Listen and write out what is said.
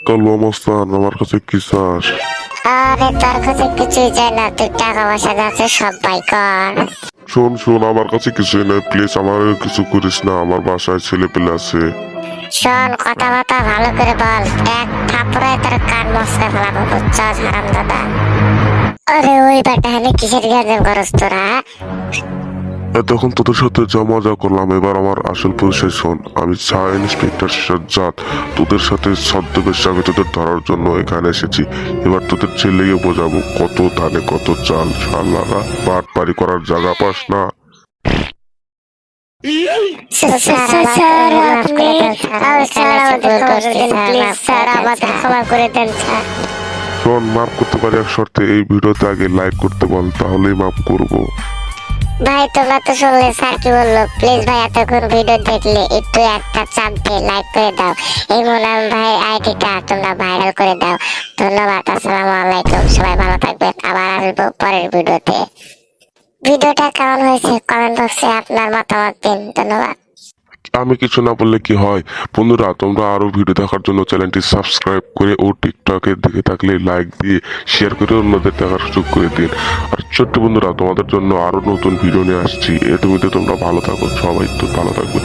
কালু মস্তান, আমার কাছে কি চাস? আরে তোর কাছে কিছুই চাই না, তুই টাকা পয়সা যাচ্ছে সব বাই কর। শোন শোন, আমার কাছে কিছুই নেই, প্লিজ আমার কিছু করিস না, আমার বাসায় ছেলে পেলে আছে। শোন, কথাবার্তা ভালো করে বল, এক থাপড়ায় তোর কান মস্কা ফেলাবো, বুঝছস হারাম দাদা। আরে ওই বেটা হলে কিসের গার্জেন করস তোরা? এতক্ষণ তোদের সাথে যা মজা করলাম, এবার আমার আসল পরিচয় শোন। আমি চা ইন্সপেক্টর সাজ্জাদ, তোদের সাথে ছদ্মবেশে আমি তোদের ধরার জন্য এখানে এসেছি। এবার তোদের ছেলেকে বোঝাবো কত ধানে কত চাল। শালারা বাট পারি করার জায়গা পাস না। স্যার আপনি স্যার আমাদের ক্ষমা করে দেন, প্লিজ স্যার আমাদের ক্ষমা করে দেন স্যার। শোন, মাফ করতে পারি এক শর্তে, এই ভিডিওতে আগে লাইক করতে বল, তাহলেই মাফ করবো। ভাই তোমরা তো শুনলে স্যার কি বললো, প্লিজ ভাই এতক্ষণ ভিডিও দেখলে একটু একটা চাপ দিয়ে লাইক করে দাও, এই মোনাম ভাই আইডিটা তোমরা ভাইরাল করে দাও। ধন্যবাদ, আসসালামু আলাইকুম, সবাই ভালো থাকবেন, আবার আসবো পরের ভিডিওতে। ভিডিওটা কেমন হয়েছে কমেন্ট বক্সে আপনার মতামত দিন। ধন্যবাদ। আমি কিছু না বললে কি হয়? বন্ধুরা, তোমরা আরো ভিডিও দেখার জন্য চ্যানেলটি সাবস্ক্রাইব করে ও টিকটকে দেখে থাকলে লাইক দিয়ে শেয়ার করে অন্যদের দেখার সুযোগ করে দিন। আর ছোট্ট বন্ধুরা, তোমাদের জন্য আরো নতুন ভিডিও নিয়ে আসছি। এর মধ্যে তোমরা ভালো থাকো, সবাই তো ভালো থাকবে।